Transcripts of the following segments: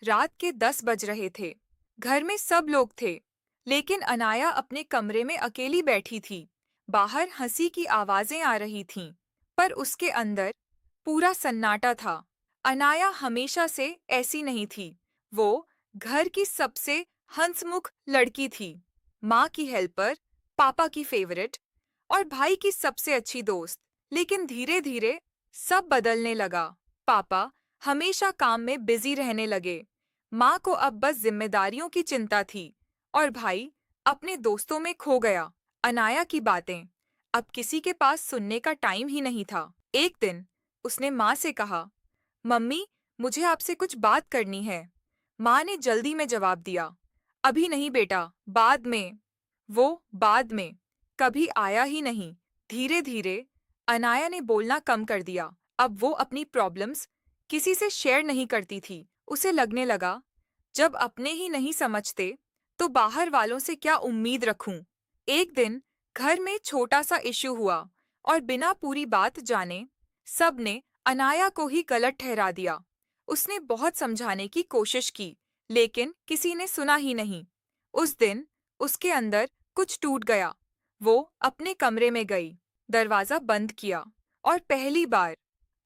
रात के 10 बज रहे थे। घर में सब लोग थे, लेकिन अनाया अपने कमरे में अकेली बैठी थी। बाहर हंसी की आवाजें आ रही थीं, पर उसके अंदर पूरा सन्नाटा था। अनाया हमेशा से ऐसी नहीं थी। वो घर की सबसे हंसमुख लड़की थी, माँ की हेल्पर, पापा की फेवरेट और भाई की सबसे अच्छी दोस्त। लेकिन धीरे धीरे सब बदलने लगा। पापा हमेशा काम में बिजी रहने लगे, माँ को अब बस जिम्मेदारियों की चिंता थी और भाई अपने दोस्तों में खो गया। अनाया की बातें अब किसी के पास सुनने का टाइम ही नहीं था। एक दिन उसने माँ से कहा, मम्मी, मुझे आपसे कुछ बात करनी है। माँ ने जल्दी में जवाब दिया, अभी नहीं बेटा, बाद में। वो बाद में कभी आया ही नहीं। धीरे धीरे अनाया ने बोलना कम कर दिया। अब वो अपनी प्रॉब्लम्स किसी से शेयर नहीं करती थी। उसे लगने लगा, जब अपने ही नहीं समझते तो बाहर वालों से क्या उम्मीद रखूं। एक दिन घर में छोटा सा इश्यू हुआ और बिना पूरी बात जाने सब ने अनाया को ही गलत ठहरा दिया। उसने बहुत समझाने की कोशिश की, लेकिन किसी ने सुना ही नहीं। उस दिन उसके अंदर कुछ टूट गया। वो अपने कमरे में गई, दरवाजा बंद किया और पहली बार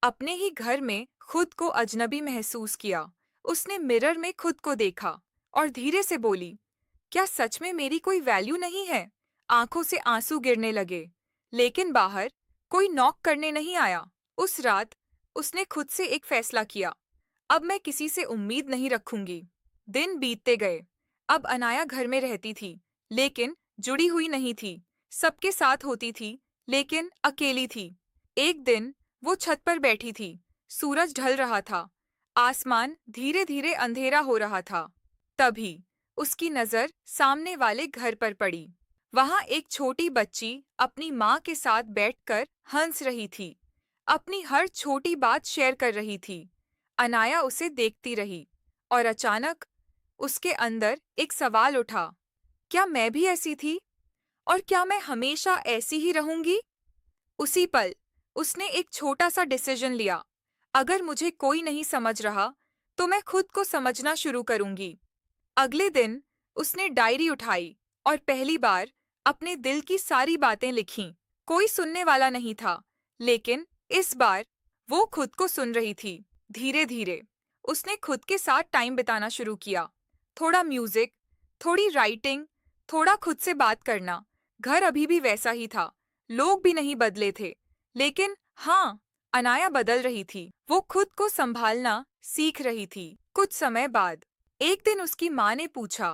अपने ही घर में खुद को अजनबी महसूस किया। उसने मिरर में खुद को देखा और धीरे से बोली, क्या सच में मेरी कोई वैल्यू नहीं है? आंखों से आंसू गिरने लगे, लेकिन बाहर कोई नॉक करने नहीं आया। उस रात उसने खुद से एक फैसला किया, अब मैं किसी से उम्मीद नहीं रखूंगी। दिन बीतते गए। अब अनाया घर में रहती थी, लेकिन जुड़ी हुई नहीं थी। सबके साथ होती थी, लेकिन अकेली थी। एक दिन वो छत पर बैठी थी। सूरज ढल रहा था। आसमान धीरे धीरे अंधेरा हो रहा था। तभी उसकी नजर सामने वाले घर पर पड़ी। वहां एक छोटी बच्ची अपनी माँ के साथ बैठकर हंस रही थी, अपनी हर छोटी बात शेयर कर रही थी। अनाया उसे देखती रही और अचानक उसके अंदर एक सवाल उठा, क्या मैं भी ऐसी थी? और क्या मैं हमेशा ऐसी ही रहूंगी? उसी पल उसने एक छोटा सा डिसीजन लिया, अगर मुझे कोई नहीं समझ रहा तो मैं खुद को समझना शुरू करूंगी। अगले दिन उसने डायरी उठाई और पहली बार अपने दिल की सारी बातें लिखीं। कोई सुनने वाला नहीं था, लेकिन इस बार वो खुद को सुन रही थी। धीरे धीरे उसने खुद के साथ टाइम बिताना शुरू किया। थोड़ा म्यूजिक, थोड़ी राइटिंग, थोड़ा खुद से बात करना। घर अभी भी वैसा ही था, लोग भी नहीं बदले थे, लेकिन हाँ, अनाया बदल रही थी। वो खुद को संभालना सीख रही थी। कुछ समय बाद एक दिन उसकी माँ ने पूछा,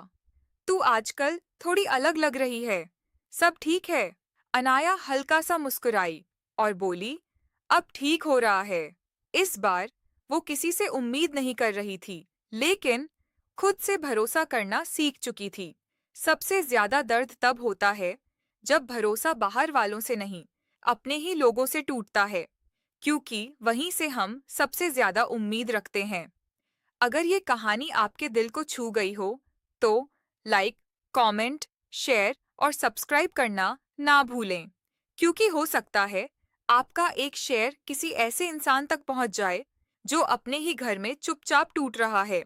तू आजकल थोड़ी अलग लग रही है, सब ठीक है? अनाया हल्का सा मुस्कुराई और बोली, अब ठीक हो रहा है। इस बार वो किसी से उम्मीद नहीं कर रही थी, लेकिन खुद से भरोसा करना सीख चुकी थी। सबसे ज्यादा दर्द तब होता है जब भरोसा बाहर वालों से नहीं, अपने ही लोगों से टूटता है, क्योंकि वहीं से हम सबसे ज्यादा उम्मीद रखते हैं। अगर ये कहानी आपके दिल को छू गई हो, तो लाइक, कमेंट, शेयर और सब्सक्राइब करना ना भूलें, क्योंकि हो सकता है आपका एक शेयर किसी ऐसे इंसान तक पहुंच जाए जो अपने ही घर में चुपचाप टूट रहा है।